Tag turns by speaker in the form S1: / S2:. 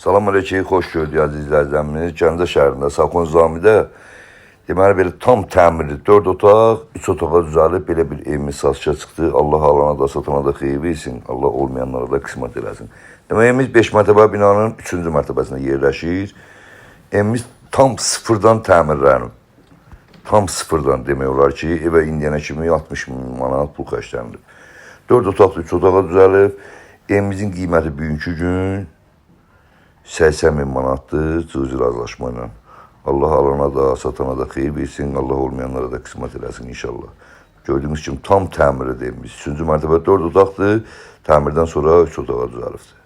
S1: Salam aleyküm, xoş gördük əziz izləyicilərimiz. Gəncə şəhərində, Sakon Zamidə deməli belə tam təmirli 4 otaq, 3 otağa düzəlib belə bir evimiz satışa çıxdı. Allah alana da satana da xeyir versin. Allah olmayanlara da qismət eləsin. Demək evimiz 5 mərtəbə binanın 3-cü mərtəbəsində yerləşir. Evimiz tam sıfırdan təmirlənib. Tam sıfırdan demək olar ki, evə indiyənə kimi 60 min manat pul xərclənib. 4 otaqlı 3 otağa düzəlib. Evimizin qiyməti bugünkü gün 80 min manatdır cüzi razılaşma ilə. Allah alana da, satana da xeyir versin, Allah olmayanlara da qismət eləsin inşallah. Gördüyünüz kimi tam təmirli evimiz. 3-cü mərtəbə 4 otaqdır, təmirdən sonra 3 otağa düzəlibdir.